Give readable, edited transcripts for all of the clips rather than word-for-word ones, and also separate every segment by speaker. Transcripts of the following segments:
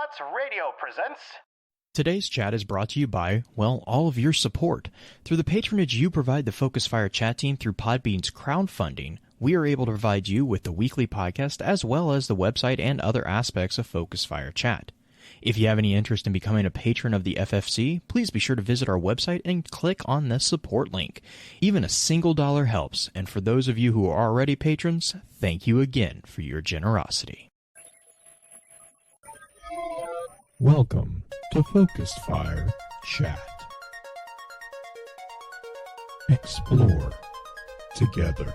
Speaker 1: Robots Radio presents...
Speaker 2: Today's chat is brought to you by, well, all of your support. Through the patronage you provide the Focus Fire chat team through Podbean's crowdfunding, we are able to provide you with the weekly podcast as well as the website and other aspects of Focus Fire chat. If you have any interest in becoming a patron of the FFC, please be sure to visit our website and click on the support link. Even a single dollar helps, and for those of you who are already patrons, thank you again for your generosity.
Speaker 3: Welcome to Focus Fire Chat. Explore together.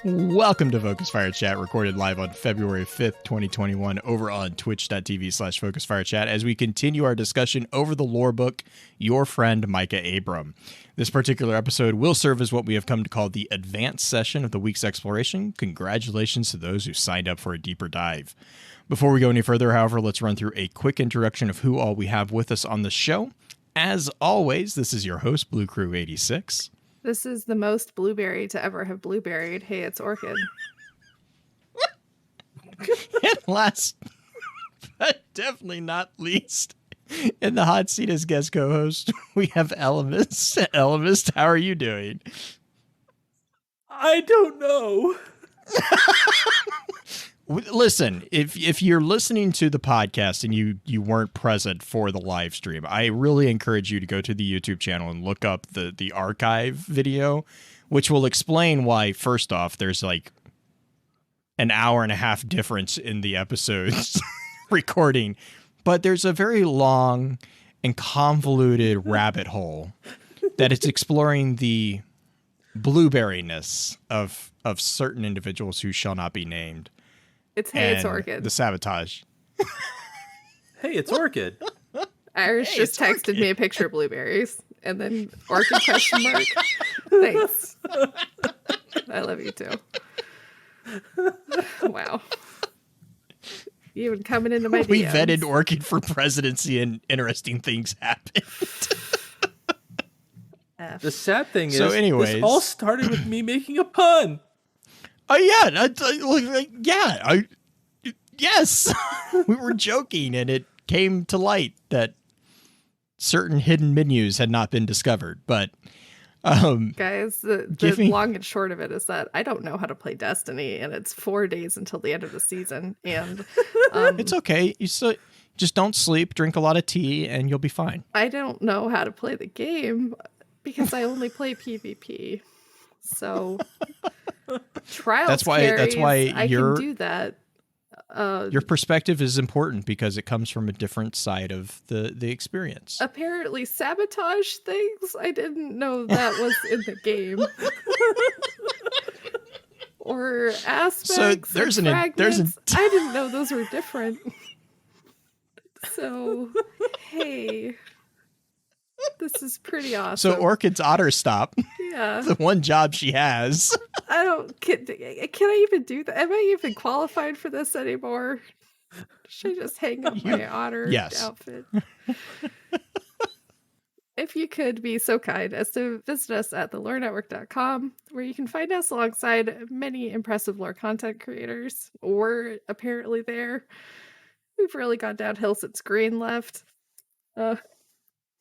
Speaker 2: Welcome to Focus Fire Chat, recorded live on February 5th, 2021, over on twitch.tv/FocusFireChat, as we continue our discussion over the lore book, Your Friend Micah Abram. This particular episode will serve as what we have come to call the advanced session of the week's exploration. Congratulations to those who signed up for a deeper dive. Before we go any further, however, let's run through a quick introduction of who all we have with us on the show. As always, this is your host, Blue Crew 86.
Speaker 4: This is the most blueberry to ever have blueberried. Hey, it's Orchid.
Speaker 2: And last, but definitely not least, in the hot seat as guest co-host, we have Ellimist. Ellimist, how are you doing?
Speaker 5: I don't know.
Speaker 2: Listen, if you're listening to the podcast and you weren't present for the live stream, I really encourage you to go to the YouTube channel and look up the archive video, which will explain why, first off, there's like an hour and a half difference in the episodes recording, but there's a very long and convoluted rabbit hole that it's exploring the blueberryness of certain individuals who shall not be named.
Speaker 4: It's Orchid.
Speaker 2: The sabotage.
Speaker 5: Hey, it's Orchid.
Speaker 4: Irish just texted me a picture of blueberries and then Orchid question mark. Thanks. I love you too. Wow. You even coming into my DMs.
Speaker 2: We vetted Orchid for presidency and interesting things happened.
Speaker 5: The sad thing is,
Speaker 2: anyways,
Speaker 5: this all started with me making a pun.
Speaker 2: Oh yeah, yes. We were joking, and it came to light that certain hidden menus had not been discovered. But
Speaker 4: guys, the long and short of it is that I don't know how to play Destiny, and it's 4 days until the end of the season. And
Speaker 2: it's okay. You just don't sleep, drink a lot of tea, and you'll be fine.
Speaker 4: I don't know how to play the game because I only play PvP. So. Trials
Speaker 2: that's why
Speaker 4: I can do that.
Speaker 2: Your perspective is important because it comes from a different side of the experience.
Speaker 4: Apparently sabotage things. I didn't know that was in the game. Or aspects. So there's I didn't know those were different. So hey. This is pretty awesome.
Speaker 2: So Orchid's Otter stop.
Speaker 4: Yeah.
Speaker 2: The one job she has.
Speaker 4: Can I even do that? Am I even qualified for this anymore? Should I just hang up my Otter outfit? If you could be so kind as to visit us at thelorenetwork.com, where you can find us alongside many impressive lore content creators. We're apparently there. We've really gone downhill since Green left.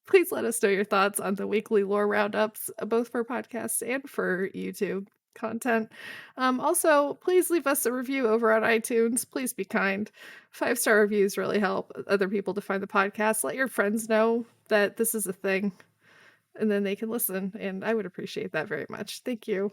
Speaker 4: Please let us know your thoughts on the weekly lore roundups, both for podcasts and for YouTube content. Also, please leave us a review over on iTunes. Please be kind. 5-star reviews really help other people to find the podcast. Let your friends know that this is a thing, and then they can listen, and I would appreciate that very much. Thank you.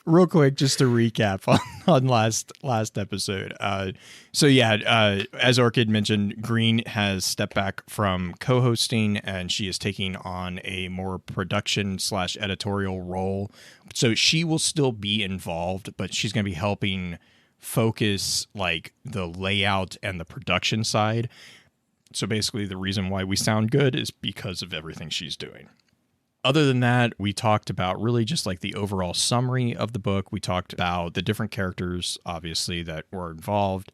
Speaker 2: Real quick, just to recap on last episode. As Orchid mentioned, Green has stepped back from co-hosting, and she is taking on a more production/editorial role. So she will still be involved, but she's going to be helping focus like the layout and the production side. So basically, the reason why we sound good is because of everything she's doing. Other than that, we talked about really just like the overall summary of the book. We talked about the different characters, obviously, that were involved.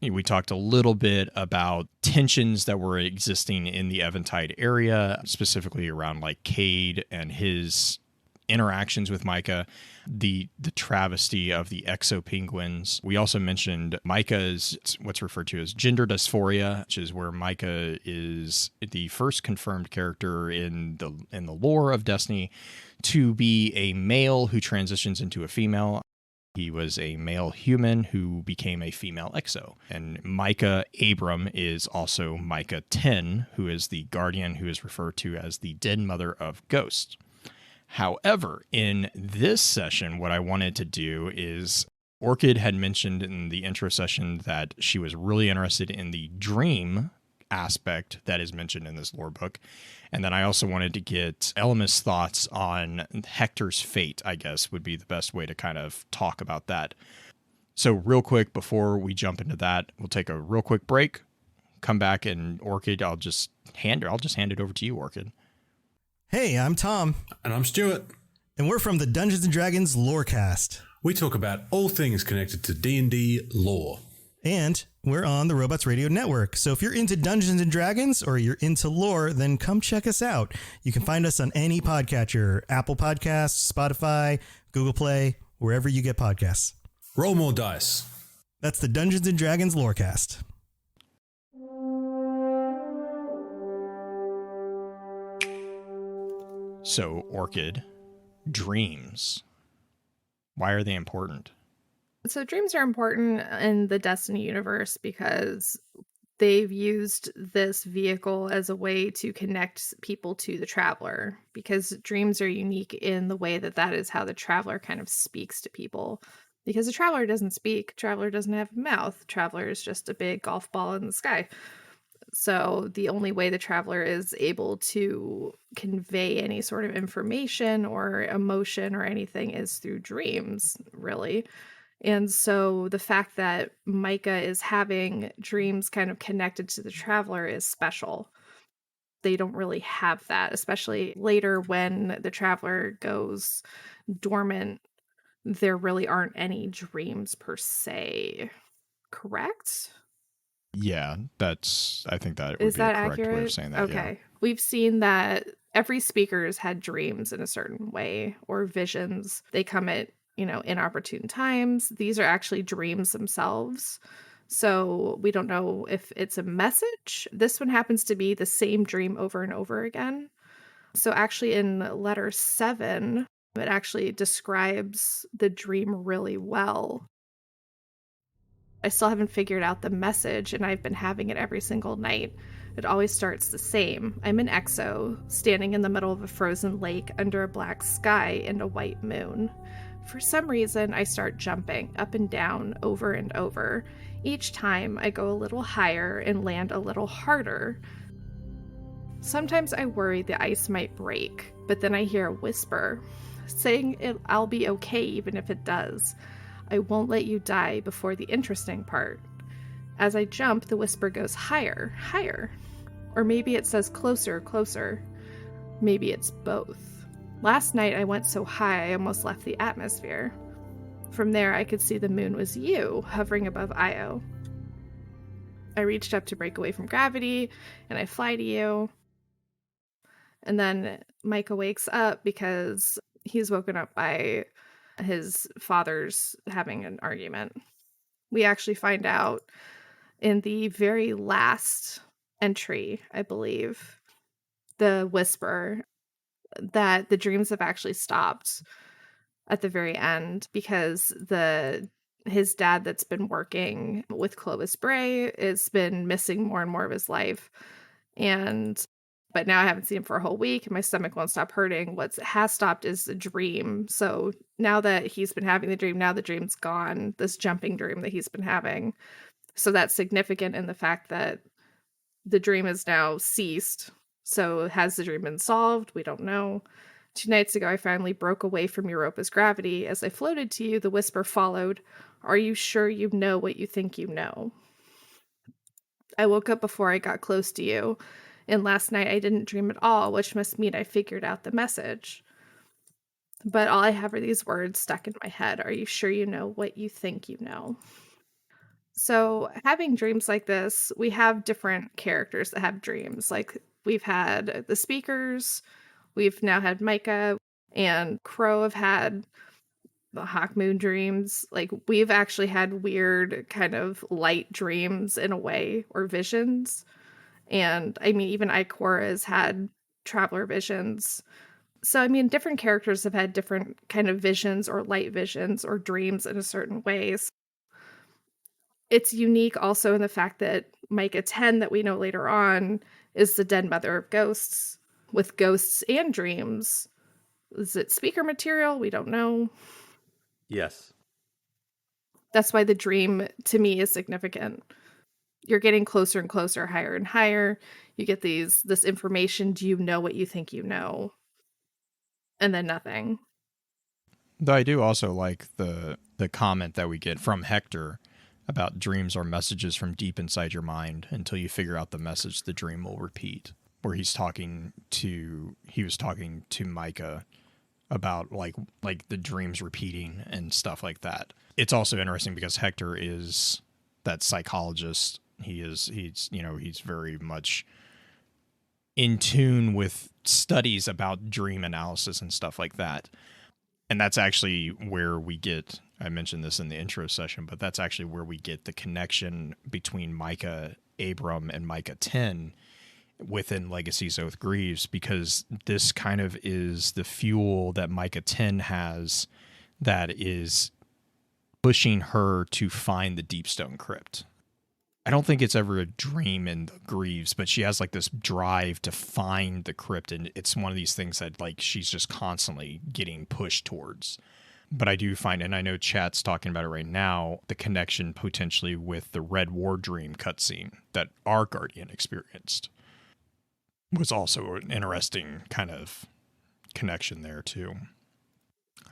Speaker 2: We talked a little bit about tensions that were existing in the Eventide area, specifically around like Cade and his interactions with Micah, the travesty of the exo-penguins. We also mentioned Micah's what's referred to as gender dysphoria, which is where Micah is the first confirmed character in the lore of Destiny to be a male who transitions into a female. He was a male human who became a female exo. And Micah Abram is also Micah 10, who is the guardian who is referred to as the dead mother of ghosts. However, in this session, what I wanted to do is Orchid had mentioned in the intro session that she was really interested in the dream aspect that is mentioned in this lore book. And then I also wanted to get Ellimist's thoughts on Hector's fate, I guess, would be the best way to kind of talk about that. So real quick, before we jump into that, we'll take a real quick break, come back, and Orchid, I'll just hand it over to you, Orchid.
Speaker 1: Hey, I'm Tom.
Speaker 6: And I'm Stuart.
Speaker 1: And we're from the Dungeons & Dragons Lorecast.
Speaker 6: We talk about all things connected to D&D lore.
Speaker 1: And we're on the Robots Radio Network. So if you're into Dungeons & Dragons or you're into lore, then come check us out. You can find us on any podcatcher, Apple Podcasts, Spotify, Google Play, wherever you get podcasts.
Speaker 6: Roll more dice.
Speaker 1: That's the Dungeons & Dragons Lorecast.
Speaker 2: So, Orchid, dreams. Why are they important?
Speaker 4: So dreams are important in the Destiny universe because they've used this vehicle as a way to connect people to the Traveler, because dreams are unique in the way that that is how the Traveler kind of speaks to people. Because the Traveler doesn't speak, Traveler doesn't have a mouth, Traveler is just a big golf ball in the sky. So the only way the Traveler is able to convey any sort of information or emotion or anything is through dreams, really. And so the fact that Micah is having dreams kind of connected to the Traveler is special. They don't really have that, especially later when the Traveler goes dormant. There really aren't any dreams per se. Correct?
Speaker 2: Yeah, I think that would
Speaker 4: Is
Speaker 2: be
Speaker 4: that
Speaker 2: a correct
Speaker 4: accurate?
Speaker 2: way of saying that.
Speaker 4: Okay.
Speaker 2: Yeah.
Speaker 4: We've seen that every speaker's had dreams in a certain way or visions. They come at inopportune times. These are actually dreams themselves. So we don't know if it's a message. This one happens to be the same dream over and over again. So actually in letter 7, it actually describes the dream really well. I still haven't figured out the message, and I've been having it every single night. It always starts the same. I'm an exo, standing in the middle of a frozen lake under a black sky and a white moon. For some reason, I start jumping up and down over and over. Each time, I go a little higher and land a little harder. Sometimes I worry the ice might break, but then I hear a whisper, saying I'll be okay even if it does. I won't let you die before the interesting part. As I jump, the whisper goes higher, higher. Or maybe it says closer, closer. Maybe it's both. Last night I went so high I almost left the atmosphere. From there I could see the moon was you, hovering above Io. I reached up to break away from gravity, and I fly to you. And then Micah wakes up because he's woken up by his father's having an argument. We actually find out in the very last entry, I believe, the whisper, that the dreams have actually stopped at the very end because his dad that's been working with Clovis Bray has been missing more and more of his life. But now I haven't seen him for a whole week and my stomach won't stop hurting. What has stopped is the dream. So now that he's been having the dream, now the dream's gone, this jumping dream that he's been having. So that's significant in the fact that the dream has now ceased. So has the dream been solved? We don't know. 2 nights ago, I finally broke away from Europa's gravity. As I floated to you, the whisper followed, "Are you sure you know what you think you know?" I woke up before I got close to you, and last night I didn't dream at all, which must mean I figured out the message. But all I have are these words stuck in my head. Are you sure you know what you think you know? So having dreams like this, we have different characters that have dreams. Like we've had the speakers, we've now had Micah, and Crow have had the Hawk Moon dreams. Like, we've actually had weird kind of light dreams in a way, or visions. And I mean, even Ikora has had traveler visions. So, I mean, different characters have had different kind of visions or light visions or dreams in a certain ways. It's unique also in the fact that Micah 10, that we know later on, is the dead mother of ghosts, with ghosts and dreams. Is it speaker material? We don't know.
Speaker 5: Yes.
Speaker 4: That's why the dream, to me, is significant. You're getting closer and closer, higher and higher. You get this information. Do you know what you think you know? And then nothing.
Speaker 2: Though I do also like the comment that we get from Hector about dreams are messages from deep inside your mind. Until you figure out the message, the dream will repeat. Where he was talking to Micah about like the dreams repeating and stuff like that. It's also interesting because Hector is that psychologist. He's very much in tune with studies about dream analysis and stuff like that. And that's actually where we get, I mentioned this in the intro session, but that's actually where we get the connection between Micah Abram and Micah 10 within Legacy's Oath Grieves, because this kind of is the fuel that Micah 10 has that is pushing her to find the Deepstone Crypt. I don't think it's ever a dream in the Grieves, but she has like this drive to find the crypt, and it's one of these things that like she's just constantly getting pushed towards. But I do find, and I know chat's talking about it right now, the connection potentially with the Red War Dream cutscene that our Guardian experienced was also an interesting kind of connection there too.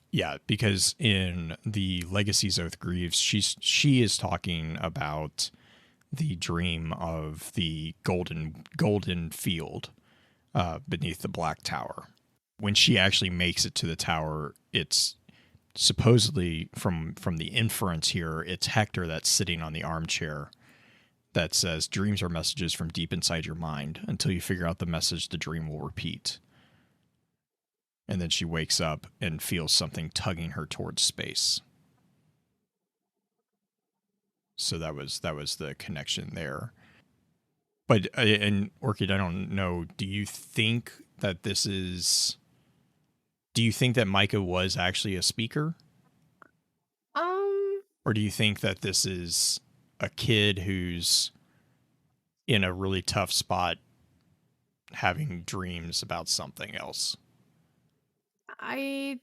Speaker 2: Yeah, because in the Legacy's Oath Grieves, she is talking about the dream of the golden field beneath the Black Tower. When she actually makes it to the tower, it's supposedly from the inference here, it's Hector that's sitting on the armchair that says, dreams are messages from deep inside your mind. Until you figure out the message, the dream will repeat. And then she wakes up and feels something tugging her towards space. So that was the connection there. But, and Orchid, I don't know, do you think that Micah was actually a speaker? Or do you think that this is a kid who's in a really tough spot having dreams about something else?
Speaker 4: I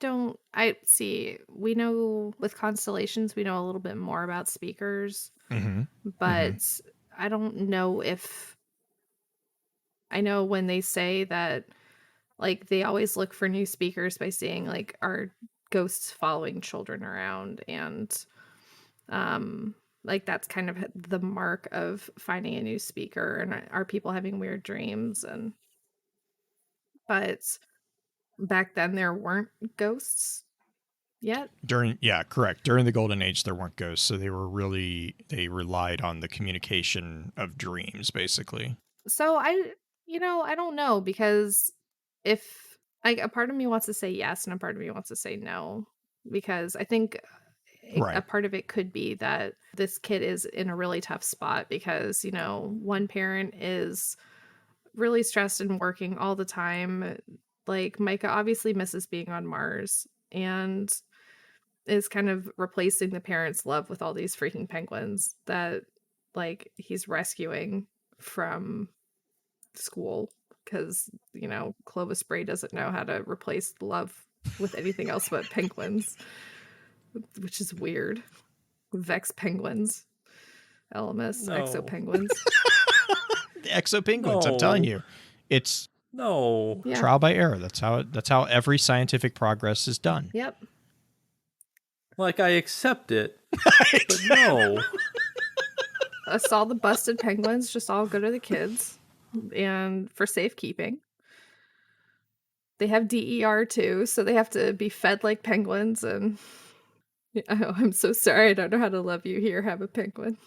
Speaker 4: see. We know with constellations, we know a little bit more about speakers, but I don't know if, I know when they say that, like, they always look for new speakers by seeing, like, are ghosts following children around, and, like, that's kind of the mark of finding a new speaker, and are people having weird dreams, but back then there weren't ghosts yet.
Speaker 2: Correct. During the Golden Age, there weren't ghosts, so they relied on the communication of dreams, basically.
Speaker 4: So I don't know, because if, like, a part of me wants to say yes and a part of me wants to say no, because I think a part of it could be that this kid is in a really tough spot because, one parent is really stressed and working all the time. Like, Micah obviously misses being on Mars and is kind of replacing the parents' love with all these freaking penguins that, like, he's rescuing from school because, Clovis Bray doesn't know how to replace love with anything else but penguins, which is weird. Vex penguins. Ellimist,
Speaker 5: No.
Speaker 4: exo penguins.
Speaker 2: The exo penguins, I'm telling you. It's
Speaker 5: No.
Speaker 4: Yeah.
Speaker 2: trial by error. That's how every scientific progress is done.
Speaker 4: Yep.
Speaker 5: Like, I accept it, but no.
Speaker 4: Us all the busted penguins just all go to the kids and for safekeeping. They have DER too, so they have to be fed like penguins, and oh, I'm so sorry, I don't know how to love you. Here, have a penguin.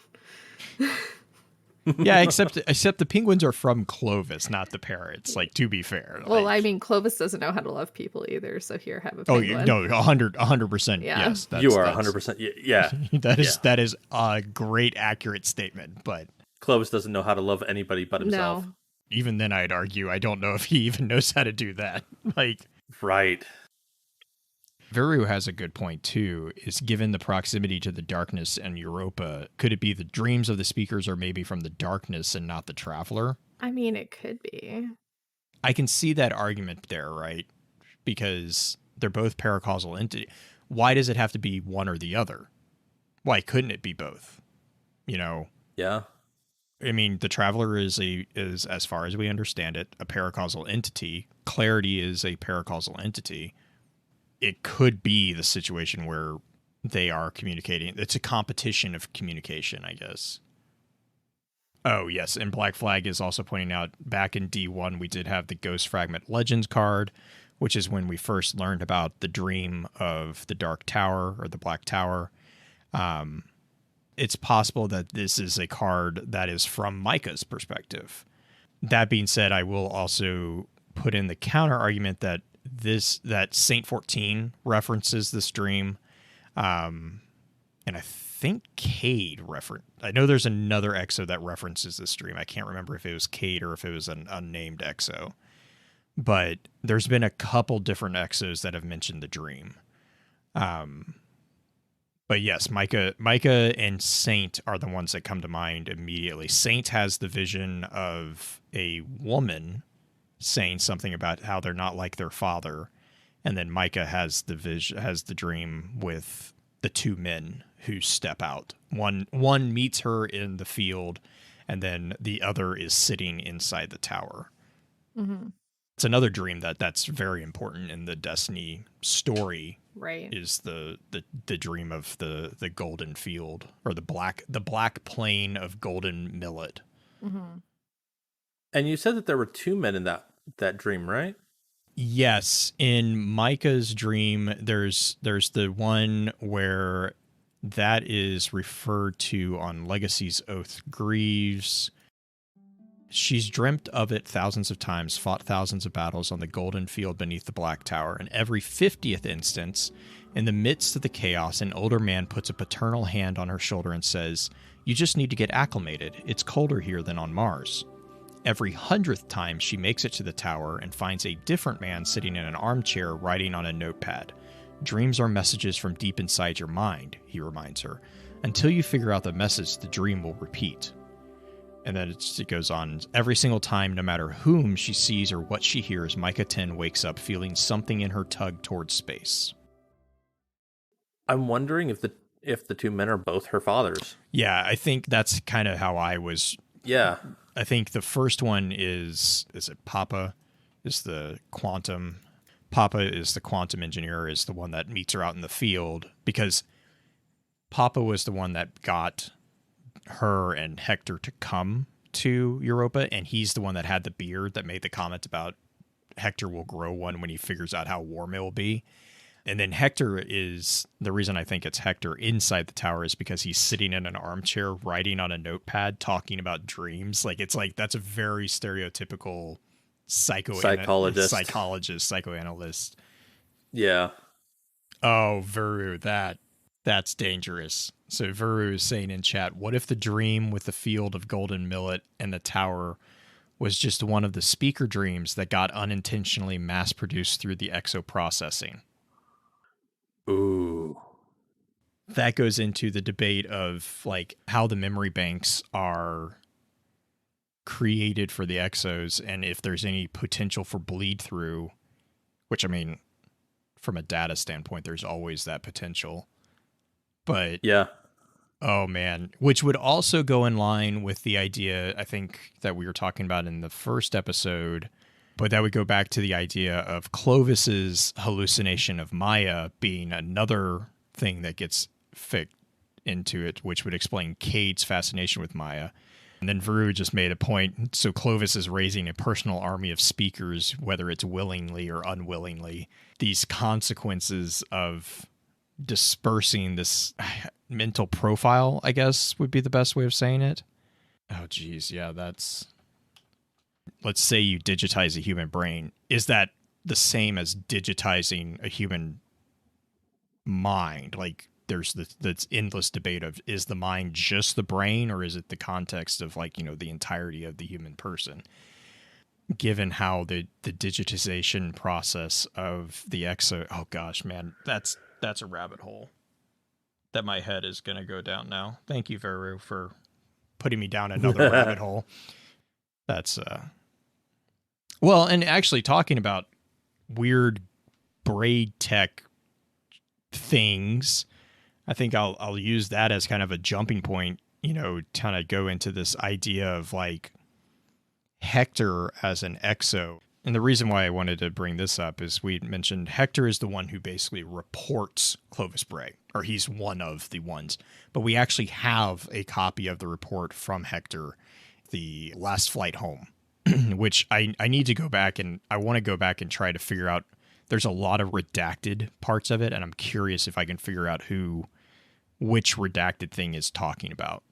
Speaker 2: Yeah, except the penguins are from Clovis, not the parrots. Like, to be fair.
Speaker 4: Well,
Speaker 2: like,
Speaker 4: I mean, Clovis doesn't know how to love people either, so here, have a
Speaker 2: oh,
Speaker 4: penguin.
Speaker 2: no, 100%.
Speaker 4: Yeah.
Speaker 2: Yes,
Speaker 5: You are 100%. Yeah.
Speaker 2: That is a great, accurate statement. But
Speaker 5: Clovis doesn't know how to love anybody but himself.
Speaker 4: No.
Speaker 2: even then, I'd argue I don't know if he even knows how to do that. Like,
Speaker 5: Right.
Speaker 2: Veru has a good point, too, is given the proximity to the darkness and Europa, could it be the dreams of the speakers are maybe from the darkness and not the traveler?
Speaker 4: I mean, it could be.
Speaker 2: I can see that argument there, right? Because they're both paracausal entity. Why does it have to be one or the other? Why couldn't it be both? You know,
Speaker 5: Yeah.
Speaker 2: I mean, the traveler is as far as we understand it, a paracausal entity. Clarity is a paracausal entity. It could be the situation where they are communicating. It's a competition of communication, I guess. Oh, yes. And Black Flag is also pointing out back in D1, we did have the Ghost Fragment Legends card, which is when we first learned about the dream of the Dark Tower or the Black Tower. It's possible that this is a card that is from Micah's perspective. That being said, I will also put in the counter argument that Saint 14 references this dream. And I think Cade I know there's another exo that references this dream. I can't remember if it was Cade or if it was an unnamed exo. But there's been a couple different exos that have mentioned the dream. But yes, Micah and Saint are the ones that come to mind immediately. Saint has the vision of a woman saying something about how they're not like their father, and then Micah has the dream with the two men who step out. One meets her in the field, and then the other is sitting inside the tower.
Speaker 4: Mm-hmm.
Speaker 2: It's another dream that's very important in the Destiny story.
Speaker 4: Right.
Speaker 2: Is the dream of the golden field, or the black plain of golden millet.
Speaker 4: Mm-hmm.
Speaker 5: And you said that there were two men in that dream, right?
Speaker 2: Yes, in Micah's dream, there's the one where that is referred to on Legacy's Oath Greaves. She's dreamt of it thousands of times, fought thousands of battles on the golden field beneath the Black Tower, and every 50th instance, in the midst of the chaos, an older man puts a paternal hand on her shoulder and says, "You just need to get acclimated. It's colder here than on Mars." Every 100th time, she makes it to the tower and finds a different man sitting in an armchair writing on a notepad. "Dreams are messages from deep inside your mind," he reminds her. "Until you figure out the message, the dream will repeat." And then it goes on. Every single time, no matter whom she sees or what she hears, Micah 10 wakes up feeling something in her tug towards space.
Speaker 5: I'm wondering if the two men are both her fathers.
Speaker 2: Yeah, I think that's kind of how I was.
Speaker 5: Yeah.
Speaker 2: I think the first one is it Papa? Is the quantum. Papa is the quantum engineer, is the one that meets her out in the field, because Papa was the one that got her and Hector to come to Europa, and he's the one that had the beard that made the comment about Hector will grow one when he figures out how warm it will be. And then Hector is the reason I think it's Hector inside the tower is because he's sitting in an armchair writing on a notepad talking about dreams. Like, it's like that's a very stereotypical psychologist, psychoanalyst.
Speaker 5: Yeah.
Speaker 2: Oh, Veru, that's dangerous. So Veru is saying in chat, what if the dream with the field of golden millet and the tower was just one of the speaker dreams that got unintentionally mass-produced through the exo processing?
Speaker 5: Ooh.
Speaker 2: That goes into the debate of like how the memory banks are created for the exos and if there's any potential for bleed through, which I mean, from a data standpoint, there's always that potential. But
Speaker 5: yeah.
Speaker 2: Oh, man. Which would also go in line with the idea, I think, that we were talking about in the first episode. But that would go back to the idea of Clovis's hallucination of Maya being another thing that gets fit into it, which would explain Cade's fascination with Maya. And then Veru just made a point. So Clovis is raising a personal army of speakers, whether it's willingly or unwillingly. These consequences of dispersing this mental profile, I guess, would be the best way of saying it. Oh, geez. Yeah, that's... Let's say you digitize a human brain. Is that the same as digitizing a human mind? Like, there's this endless debate of, is the mind just the brain, or is it the context of, like, the entirety of the human person? Given how the digitization process of the exo... Oh, gosh, man. That's a rabbit hole that my head is going to go down now. Thank you, Veru, for putting me down another rabbit hole. That's well, and actually talking about weird braid tech things, I think I'll use that as kind of a jumping point, kind of go into this idea of like Hector as an exo. And the reason why I wanted to bring this up is we mentioned Hector is the one who basically reports Clovis Bray, or he's one of the ones. But we actually have a copy of the report from Hector, the last flight home, which I need to go back, and I want to go back and try to figure out. There's a lot of redacted parts of it, and I'm curious if I can figure out which redacted thing is talking about.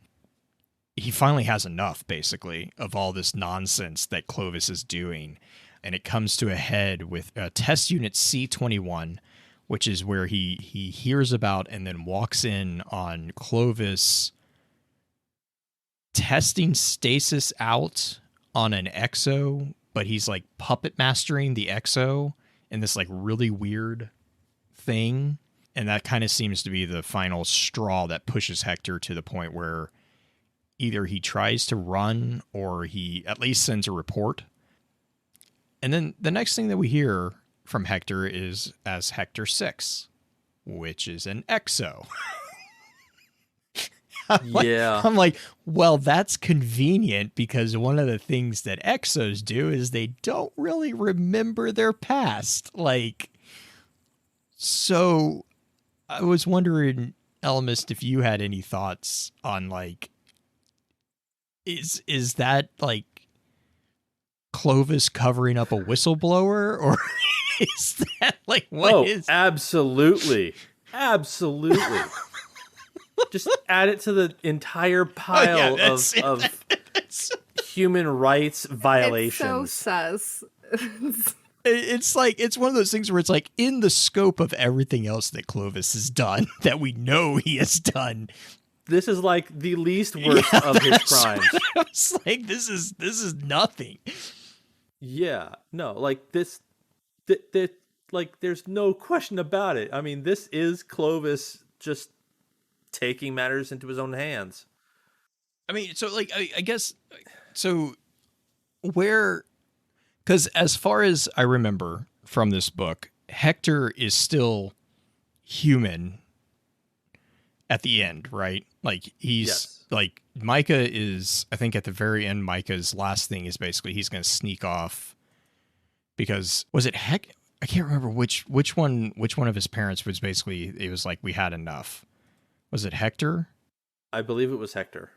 Speaker 2: He finally has enough, basically, of all this nonsense that Clovis is doing. And it comes to a head with test unit C21, which is where he hears about and then walks in on Clovis testing stasis out on an exo, but he's like puppet mastering the exo in this like really weird thing. And that kind of seems to be the final straw that pushes Hector to the point where either he tries to run or he at least sends a report. And then the next thing that we hear from Hector is as Hector 6, which is an exo. I'm like, well, that's convenient, because one of the things that exos do is they don't really remember their past. Like, so I was wondering, Ellimist, if you had any thoughts on like, is that like Clovis covering up a whistleblower, or is that like what is?
Speaker 5: Absolutely. Just add it to the entire pile of human rights violations.
Speaker 4: It's so sus.
Speaker 2: It's like, it's one of those things where it's like, in the scope of everything else that Clovis has done, that we know he has done,
Speaker 5: this is like the least worst of his crimes.
Speaker 2: I was like, this is nothing.
Speaker 5: Yeah, no, like this, like there's no question about it. I mean, this is Clovis just taking matters into his own hands.
Speaker 2: I mean, so like, I guess, so because as far as I remember from this book, Hector is still human at the end, right? Like like Micah is, I think at the very end, Micah's last thing is basically he's going to sneak off because was it I can't remember which one of his parents was basically, it was like, we had enough. Was it Hector?
Speaker 5: I believe it was Hector.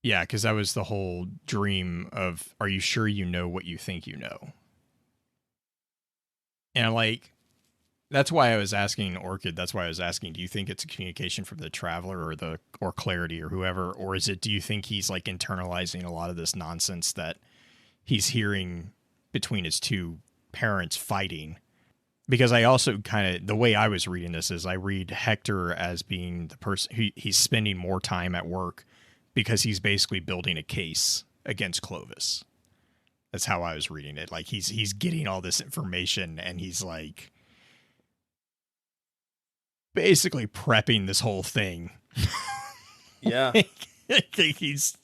Speaker 2: Yeah, because that was the whole dream of, are you sure you know what you think you know? And like, that's why I was asking Orchid. That's why I was asking, do you think it's a communication from the Traveler or Clarity or whoever? Or do you think he's like internalizing a lot of this nonsense that he's hearing between his two parents fighting? Because I also kind of, the way I was reading this is I read Hector as being the person he's spending more time at work because he's basically building a case against Clovis. That's how I was reading it. Like he's getting all this information and he's like basically prepping this whole thing.
Speaker 5: Yeah.
Speaker 2: He's,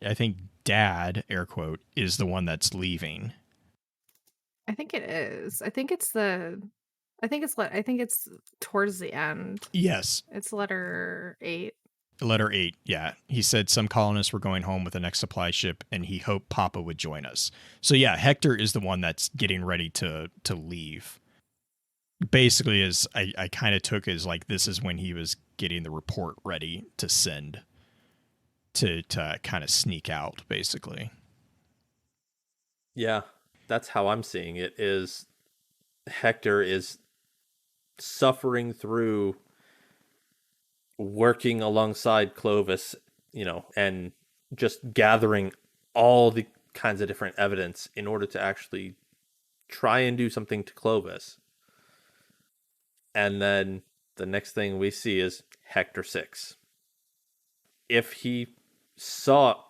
Speaker 2: I think Dad, air quote, is the one that's leaving.
Speaker 4: I think it is. I think it's towards the end.
Speaker 2: Yes.
Speaker 4: It's letter 8.
Speaker 2: Letter 8, yeah. He said some colonists were going home with the next supply ship, and he hoped Papa would join us. So yeah, Hector is the one that's getting ready to leave. Basically, as I kind of took as like, this is when he was getting the report ready to send to kind of sneak out, basically.
Speaker 5: Yeah, that's how I'm seeing it, is Hector is suffering through working alongside Clovis, and just gathering all the kinds of different evidence in order to actually try and do something to Clovis. And then the next thing we see is Hector 6. If he saw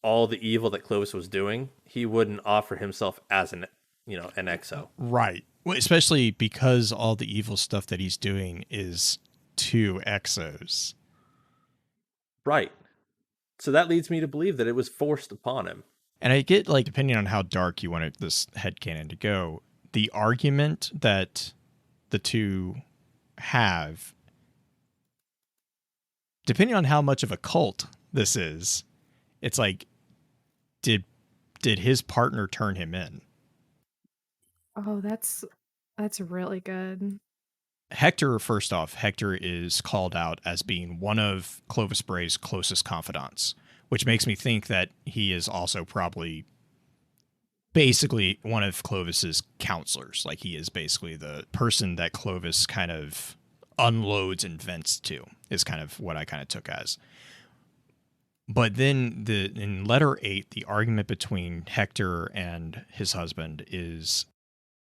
Speaker 5: all the evil that Clovis was doing, he wouldn't offer himself as an exo.
Speaker 2: Right. Well, especially because all the evil stuff that he's doing is to exos.
Speaker 5: Right. So that leads me to believe that it was forced upon him.
Speaker 2: And I get, like, depending on how dark you want this headcanon to go, the argument that the two have, depending on how much of a cult this is, it's like, did his partner turn him in?
Speaker 4: Oh, that's really good.
Speaker 2: Hector, first off, Hector is called out as being one of Clovis Bray's closest confidants, which makes me think that he is also probably basically one of Clovis's counselors. Like, he is basically the person that Clovis kind of unloads and vents to, is kind of what I kind of took as. But then in letter 8, the argument between Hector and his husband is,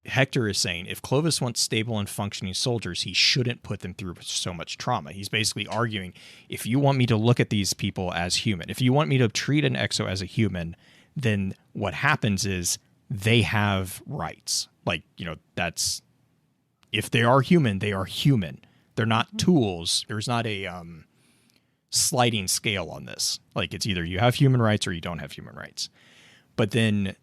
Speaker 2: Hector is saying if Clovis wants stable and functioning soldiers, he shouldn't put them through so much trauma. He's basically arguing, if you want me to look at these people as human, if you want me to treat an exo as a human, then what happens is they have rights. Like, that's, if they are human, they are human. They're not tools. There's not a sliding scale on this. Like, it's either you have human rights or you don't have human rights. But then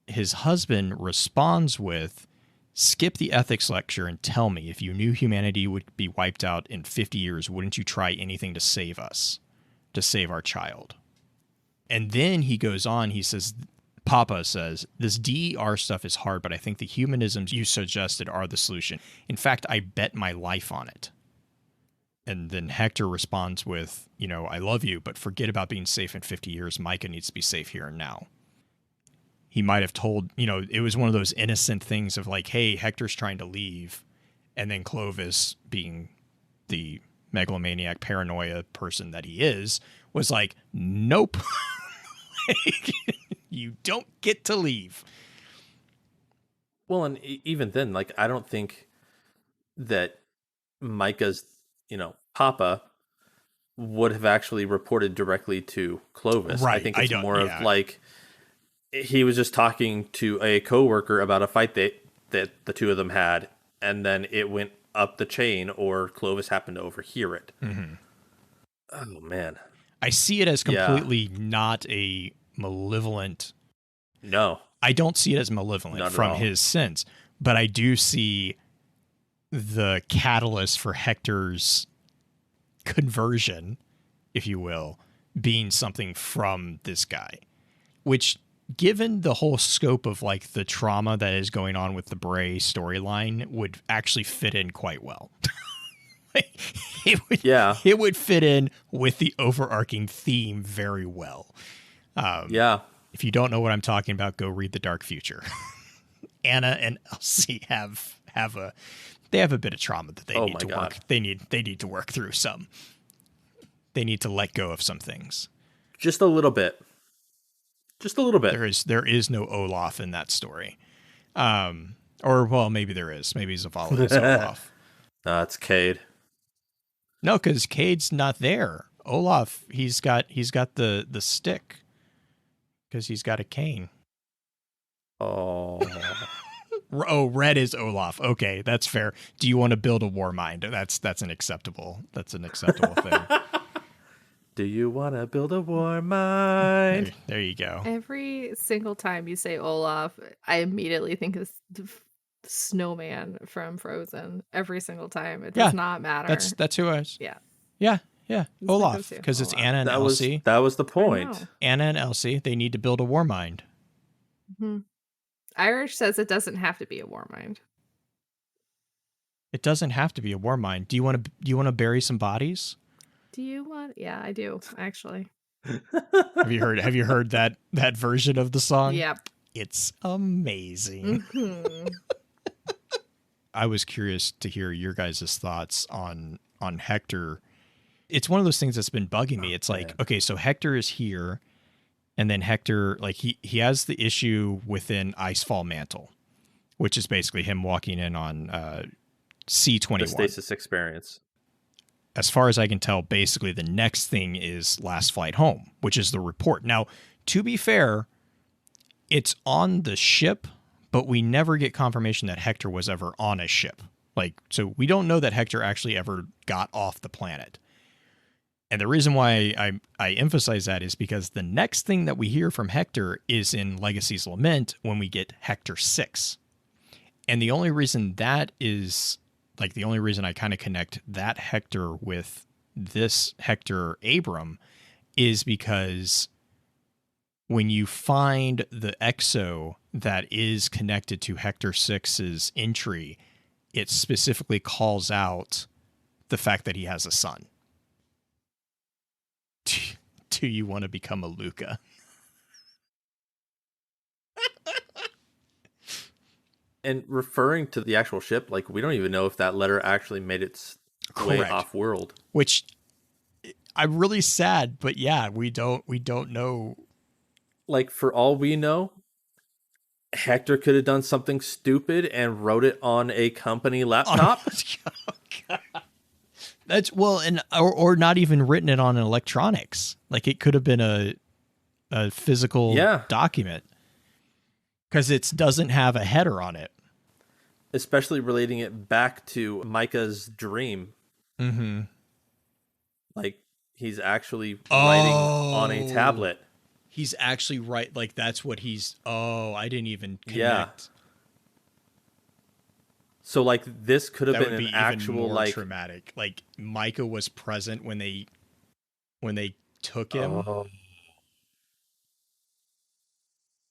Speaker 2: his husband responds with, skip the ethics lecture and tell me, if you knew humanity would be wiped out in 50 years, wouldn't you try anything to save us, to save our child? And then he goes on, he says, Papa says, this DER stuff is hard, but I think the humanisms you suggested are the solution. In fact, I bet my life on it. And then Hector responds with, I love you, but forget about being safe in 50 years. Micah needs to be safe here and now. He might have told, it was one of those innocent things of like, hey, Hector's trying to leave. And then Clovis, being the megalomaniac paranoia person that he is, was like, nope. Like, you don't get to leave.
Speaker 5: Well, and even then, like, I don't think that Micah's, Papa would have actually reported directly to Clovis.
Speaker 2: Right.
Speaker 5: I think it's more of like, he was just talking to a coworker about a fight that the two of them had, and then it went up the chain, or Clovis happened to overhear it.
Speaker 2: Mm-hmm.
Speaker 5: Oh, man.
Speaker 2: I see it as completely not a malevolent.
Speaker 5: No.
Speaker 2: I don't see it as malevolent from his sense, but I do see the catalyst for Hector's conversion, if you will, being something from this guy, which, given the whole scope of like the trauma that is going on with the Bray storyline, would actually fit in quite well. It would fit in with the overarching theme very well. If you don't know what I'm talking about, go read The Dark Future. Anna and Elsie have a bit of trauma that they need to work. They need to work through some. They need to let go of some things.
Speaker 5: Just a little bit. Just a little bit.
Speaker 2: There is no Olaf in that story. Or, well, maybe there is. Maybe Zavala is Olaf.
Speaker 5: No, it's Cade.
Speaker 2: No, because Cade's not there. Olaf, he's got the stick. Because he's got a cane.
Speaker 5: Oh.
Speaker 2: Oh, Red is Olaf. Okay, that's fair. Do you want to build a war mind? That's an acceptable thing.
Speaker 5: Do you want to build a war mind?
Speaker 2: There you go.
Speaker 4: Every single time you say Olaf, I immediately think of the snowman from Frozen. Every single time. It does not matter.
Speaker 2: That's who I was.
Speaker 4: Yeah.
Speaker 2: Yeah. Olaf. Because it's Anna and Elsie.
Speaker 5: That was the point.
Speaker 2: Anna and Elsie, they need to build a war mind.
Speaker 4: Mm-hmm. Irish says it doesn't have to be a war mind.
Speaker 2: It doesn't have to be a war mind. Do you want to bury some bodies?
Speaker 4: Do you want? Yeah, I do, actually.
Speaker 2: Have you heard that version of the song?
Speaker 4: Yep.
Speaker 2: It's amazing.
Speaker 4: Mm-hmm.
Speaker 2: I was curious to hear your guys' thoughts on Hector it's one of those things that's been bugging me. It's like,
Speaker 5: man.
Speaker 2: okay, so Hector is here, and then Hector, like he has the issue within Icefall Mantle, which is basically him walking in on C-21.
Speaker 5: The stasis experience.
Speaker 2: As far as I can tell, basically the next thing is Last Flight Home, which is the report. Now, to be fair, it's on the ship, but we never get confirmation that Hector was ever on a ship. Like, so we don't know that Hector actually ever got off the planet. And the reason why I emphasize that is because the next thing that we hear from Hector is in Legacy's Lament when we get Hector 6. And the only reason that is, like, the only reason I kind of connect that Hector with this Hector Abram is because when you find the exo that is connected to Hector 6's entry, it specifically calls out the fact that he has a son. Do you want to become a Luca?
Speaker 5: And referring to the actual ship, like, we don't even know if that letter actually made its way
Speaker 2: Correct.
Speaker 5: off world.
Speaker 2: Which I'm really sad, but yeah, we don't know.
Speaker 5: Like, for all we know, Hector could have done something stupid and wrote it on a company laptop.
Speaker 2: Oh, God. That's and or not even written it on electronics. Like, it could have been a physical document, because it doesn't have a header on it.
Speaker 5: Especially relating it back to Micah's dream.
Speaker 2: Mm-hmm.
Speaker 5: Like, he's actually writing on a tablet.
Speaker 2: He's actually right. Like, that's what he's. Oh, I didn't even connect.
Speaker 5: Yeah. So, like, this could have
Speaker 2: That
Speaker 5: been
Speaker 2: would be
Speaker 5: an actual,
Speaker 2: even more
Speaker 5: like,
Speaker 2: traumatic. Like, Micah was present when they took him.
Speaker 5: Oh.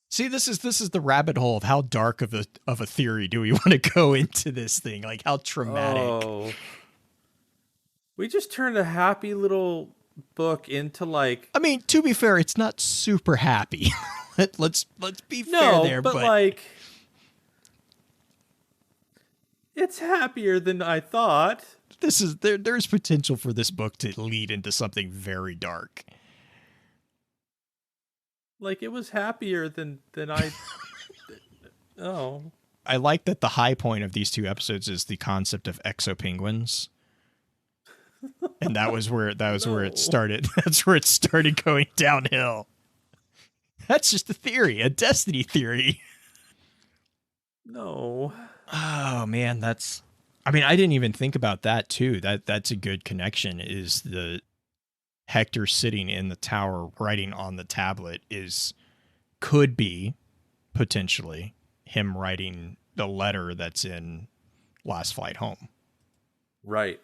Speaker 2: See, this is the rabbit hole of how dark of a theory do we want to go into this thing? Like, how traumatic.
Speaker 5: Oh. We just turned a happy little book into, like,
Speaker 2: I mean, to be fair, it's not super happy. let's be fair
Speaker 5: no,
Speaker 2: there,
Speaker 5: but like, it's happier than I thought.
Speaker 2: this is there's potential for this book to lead into something very dark.
Speaker 5: Like, it was happier than I. Oh,
Speaker 2: I like that the high point of these two episodes is the concept of exopenguins. And that was where it started. That's where it started going downhill. That's just a theory, a Destiny theory.
Speaker 5: no.
Speaker 2: Oh man, I mean, I didn't even think about that too. That's a good connection. Is the Hector sitting in the tower writing on the tablet could be potentially him writing the letter that's in Last Flight Home.
Speaker 5: Right.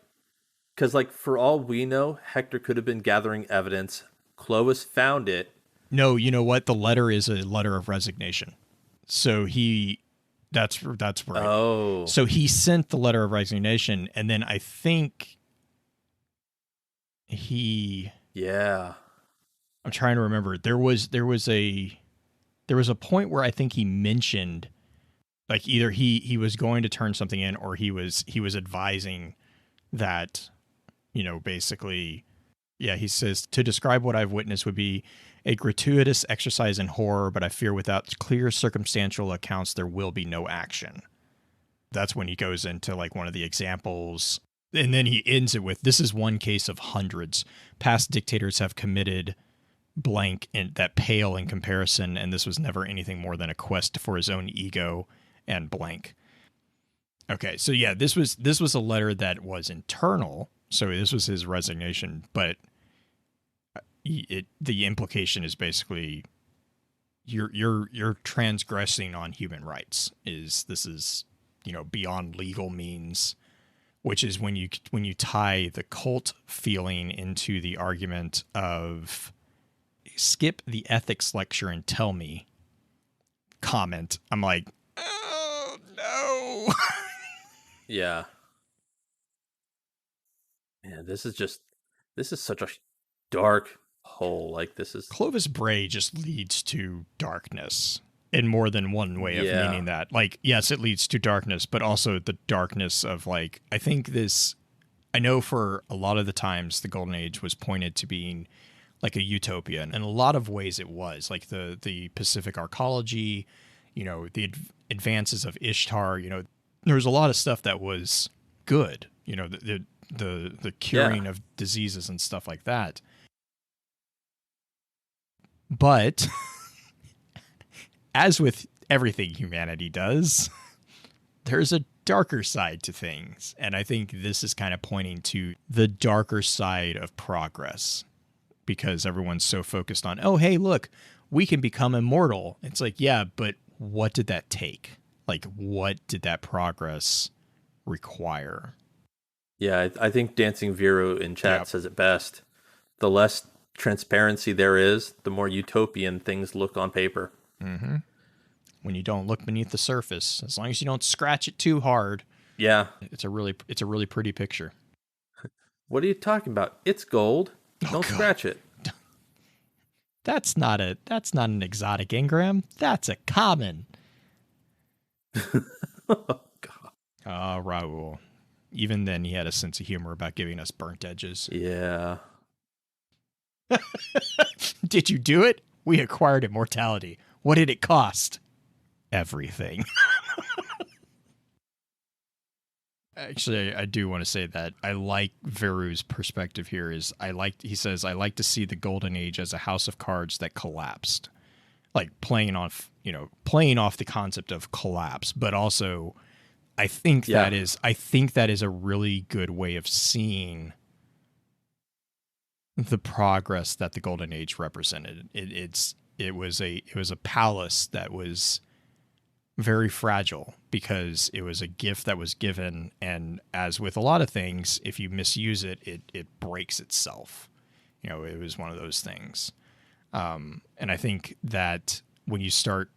Speaker 5: Because, like, for all we know, Hector could have been gathering evidence. Clovis found it.
Speaker 2: No, you know what? The letter is a letter of resignation. So that's right.
Speaker 5: Oh.
Speaker 2: So he sent the letter of resignation, and then I think
Speaker 5: Yeah.
Speaker 2: I'm trying to remember. There was a point where I think he mentioned, like, either he was going to turn something in, or he was advising that, basically, yeah, he says, to describe what I've witnessed would be a gratuitous exercise in horror, but I fear without clear circumstantial accounts, there will be no action. That's when he goes into, like, one of the examples, and then he ends it with, this is one case of hundreds. Past dictators have committed blank that pale in comparison, and this was never anything more than a quest for his own ego and blank. Okay, so yeah, this was a letter that was internal, so this was his resignation, but the implication is basically you're transgressing on human rights. This is beyond legal means, which is when you tie the cult feeling into the argument of skip the ethics lecture and tell me comment. I'm like, oh no.
Speaker 5: Yeah. Man, this is such a dark hole. Like, this is
Speaker 2: Clovis Bray just leads to darkness in more than one way of meaning that. Like, yes, it leads to darkness, but also the darkness of, like, I think I know for a lot of the times the Golden Age was pointed to being like a utopia, and in a lot of ways it was. Like the Pacific arcology, the advances of Ishtar, there was a lot of stuff that was good, the curing of diseases and stuff like that. But as with everything humanity does, there's a darker side to things. And I think this is kind of pointing to the darker side of progress, because everyone's so focused on, oh, hey, look, we can become immortal. It's like, yeah, but what did that take? Like, what did that progress require?
Speaker 5: Yeah, I think Dancing Vero in chat says it best. The less transparency there is, the more utopian things look on paper.
Speaker 2: Mm-hmm. When you don't look beneath the surface, as long as you don't scratch it too hard.
Speaker 5: Yeah.
Speaker 2: It's a really pretty picture.
Speaker 5: What are you talking about? It's gold. Don't scratch it.
Speaker 2: That's not an exotic engram. That's a common.
Speaker 5: Oh, God.
Speaker 2: Raul. Even then, he had a sense of humor about giving us burnt edges.
Speaker 5: Yeah.
Speaker 2: Did you do it? We acquired immortality. What did it cost? Everything. Actually, I do want to say that I like Veru's perspective here. He says, I like to see the Golden Age as a house of cards that collapsed. Like playing off the concept of collapse, but also I think that is a really good way of seeing the progress that the Golden Age represented. It was a palace that was very fragile because it was a gift that was given, and as with a lot of things, if you misuse it, it breaks itself. It was one of those things. And I think that when you start,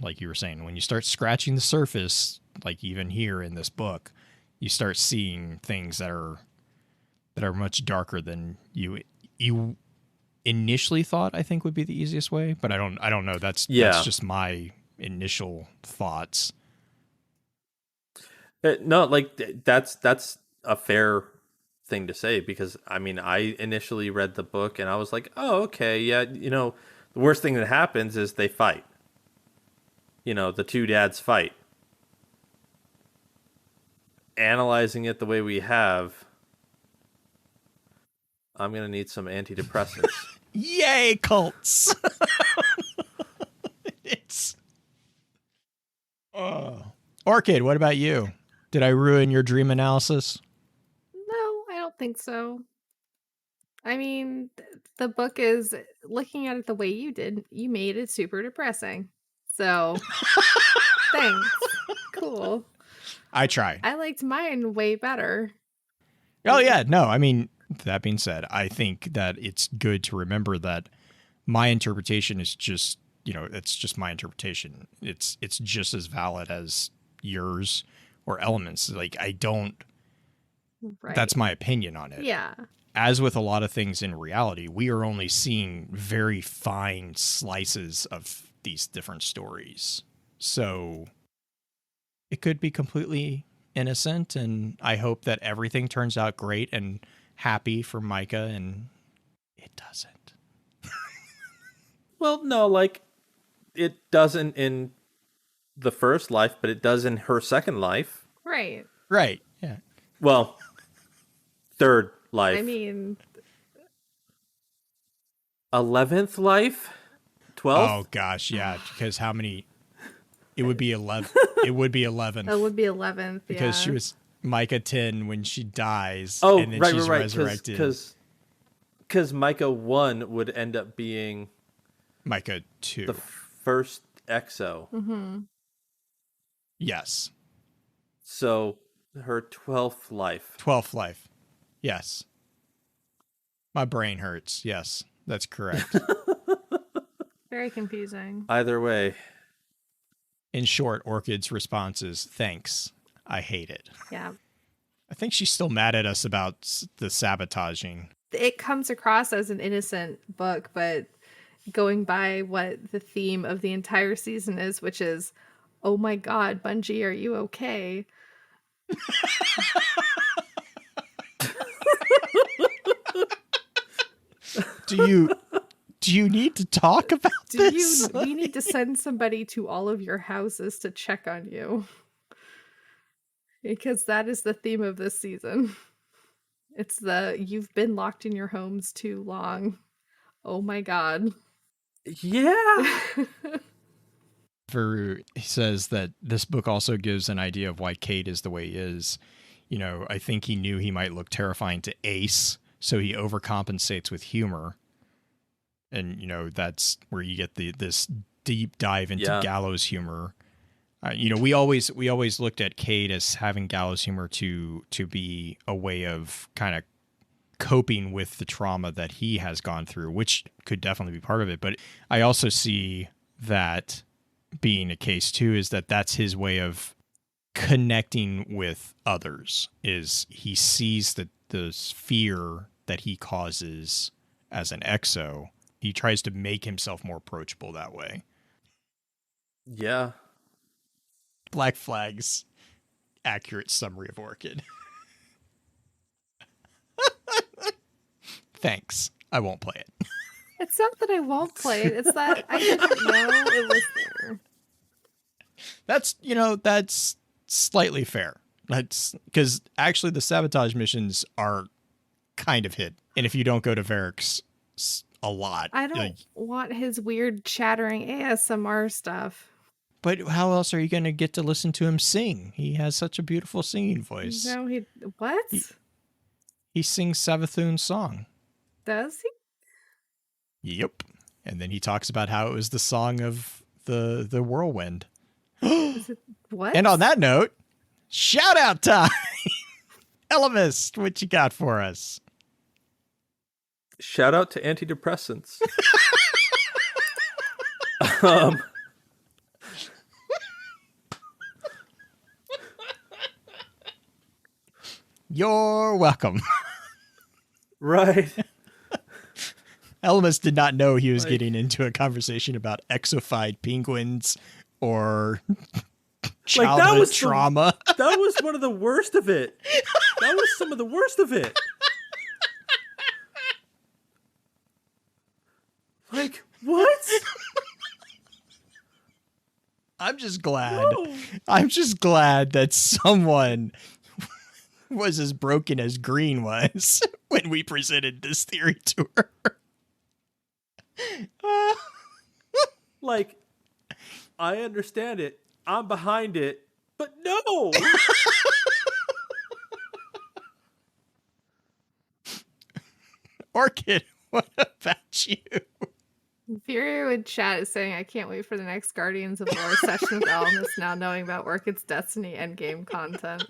Speaker 2: like you were saying, when you start scratching the surface, like even here in this book, you start seeing things that are much darker than you initially thought, I think would be the easiest way. But I don't know. That's just my initial thoughts.
Speaker 5: No, like that's a fair thing to say, because I mean, I initially read the book and I was like, oh, okay, yeah, the worst thing that happens is they fight. The two dads fight. Analyzing it the way we have, I'm going to need some antidepressants.
Speaker 2: Yay, cults! Orchid, what about you? Did I ruin your dream analysis?
Speaker 4: No, I don't think so. I mean, the book is, looking at it the way you did, you made it super depressing. So, thanks. Cool.
Speaker 2: I try.
Speaker 4: I liked mine way better.
Speaker 2: Oh, yeah. No, I mean, that being said, I think that it's good to remember that my interpretation is just, it's just my interpretation. It's just as valid as yours or Elements. Like, that's my opinion on it.
Speaker 4: Yeah.
Speaker 2: As with a lot of things in reality, we are only seeing very fine slices of these different stories. So it could be completely innocent, and I hope that everything turns out great and happy for Micah, and it doesn't.
Speaker 5: Well, no, like, it doesn't in the first life, but it does in her second life.
Speaker 4: Right.
Speaker 2: Right, yeah.
Speaker 5: Well, third life.
Speaker 4: I mean,
Speaker 5: 11th life? 12th?
Speaker 2: Oh, gosh, yeah, because how many... It would be 11. It would be 11.
Speaker 4: It would be 11th,
Speaker 2: because she was Micah 10 when she dies,
Speaker 5: and
Speaker 2: then she's resurrected.
Speaker 5: Because Micah 1 would end up being
Speaker 2: Micah 2.
Speaker 5: The first exo.
Speaker 4: Mm-hmm.
Speaker 2: Yes.
Speaker 5: So her 12th life.
Speaker 2: 12th life. Yes. My brain hurts. Yes, that's correct.
Speaker 4: Very confusing.
Speaker 5: Either way.
Speaker 2: In short, Orchid's response is, thanks. I hate it.
Speaker 4: Yeah.
Speaker 2: I think she's still mad at us about the sabotaging.
Speaker 4: It comes across as an innocent book, but going by what the theme of the entire season is, which is, oh my God, Bungie, are you okay?
Speaker 2: Do you need to talk about this?
Speaker 4: You need to send somebody to all of your houses to check on you. Because that is the theme of this season. It's you've been locked in your homes too long. Oh my god.
Speaker 5: Yeah.
Speaker 2: Veru says that this book also gives an idea of why Cade is the way he is. You know, I think he knew he might look terrifying to Ace, so he overcompensates with humor. And, you know, that's where you get this deep dive into gallows humor. You know, we always looked at Cade as having gallows humor to be a way of kind of coping with the trauma that he has gone through, which could definitely be part of it. But I also see that being a case too, is that that's his way of connecting with others, is he sees that the fear that he causes as an exo, he tries to make himself more approachable that way.
Speaker 5: Yeah.
Speaker 2: Black Flag's accurate summary of Orchid. Thanks. I won't play it.
Speaker 4: It's not that I won't play it. It's that I didn't know it was there.
Speaker 2: That's slightly fair. That's because actually the sabotage missions are kind of hidden. And if you don't go to Varric's a lot.
Speaker 4: I don't want his weird chattering ASMR stuff.
Speaker 2: But how else are you going to get to listen to him sing? He has such a beautiful singing voice.
Speaker 4: No, what?
Speaker 2: He sings Savathun's song.
Speaker 4: Does he?
Speaker 2: Yep. And then he talks about how it was the song of the whirlwind.
Speaker 4: What?
Speaker 2: And on that note, shout out time. Ellimist, what you got for us?
Speaker 5: Shout out to antidepressants.
Speaker 2: You're welcome.
Speaker 5: Right.
Speaker 2: Ellimist did not know he was getting into a conversation about exofied penguins or childhood trauma.
Speaker 5: That was one of the worst of it. That was some of the worst of it. Like, what?
Speaker 2: I'm just glad. No. I'm just glad that someone was as broken as Green was when we presented this theory to her.
Speaker 5: Like, I understand it. I'm behind it. But no!
Speaker 2: Orchid, what about you?
Speaker 4: Fury in chat is saying, I can't wait for the next Guardians of Lore session with Ellimist now knowing about Orchid's Destiny endgame content.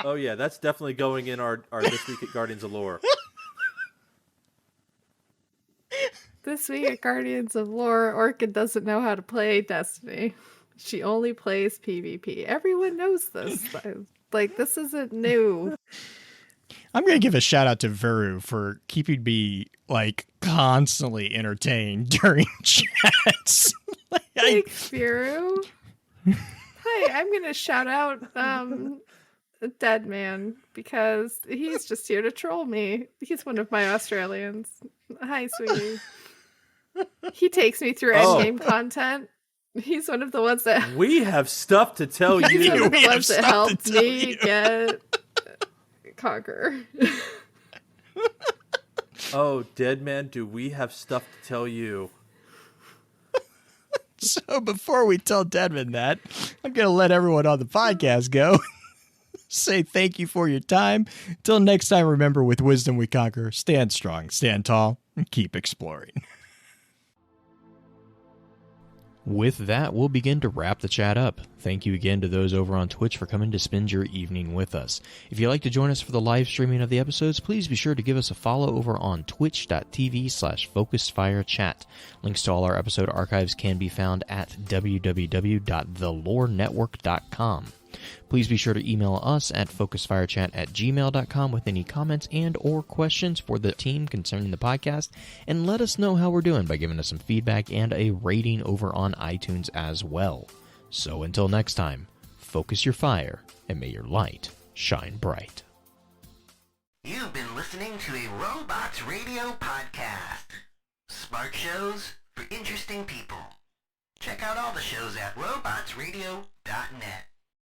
Speaker 5: Oh yeah, that's definitely going in our This Week at Guardians of Lore.
Speaker 4: This week at Guardians of Lore, Orchid doesn't know how to play Destiny. She only plays PvP. Everyone knows this. Like, this isn't new.
Speaker 2: I'm going to give a shout out to Veru for keeping me, like, constantly entertained during chats.
Speaker 4: Thanks, Veru. Hi, I'm going to shout out Dead Man because he's just here to troll me. He's one of my Australians. Hi, sweetie. He takes me through endgame content. He's one of the ones that...
Speaker 5: We have stuff to tell you.
Speaker 4: He's one of the ones that helped me get Conquer.
Speaker 5: Oh, Dead Man, do we have stuff to tell you?
Speaker 2: So before we tell Deadman that, I'm going to let everyone on the podcast go. Say thank you for your time. Till next time, remember, with wisdom we conquer. Stand strong, stand tall, and keep exploring. With that, we'll begin to wrap the chat up. Thank you again to those over on Twitch for coming to spend your evening with us. If you'd like to join us for the live streaming of the episodes, please be sure to give us a follow over on twitch.tv/FocusedFireChat. Links to all our episode archives can be found at www.thelorenetwork.com. Please be sure to email us at focusedfirechat@gmail.com with any comments and or questions for the team concerning the podcast, and let us know how we're doing by giving us some feedback and a rating over on iTunes as well. So until next time, focus your fire and may your light shine bright.
Speaker 7: You've been listening to a Robots Radio podcast. Smart shows for interesting people. Check out all the shows at robotsradio.net.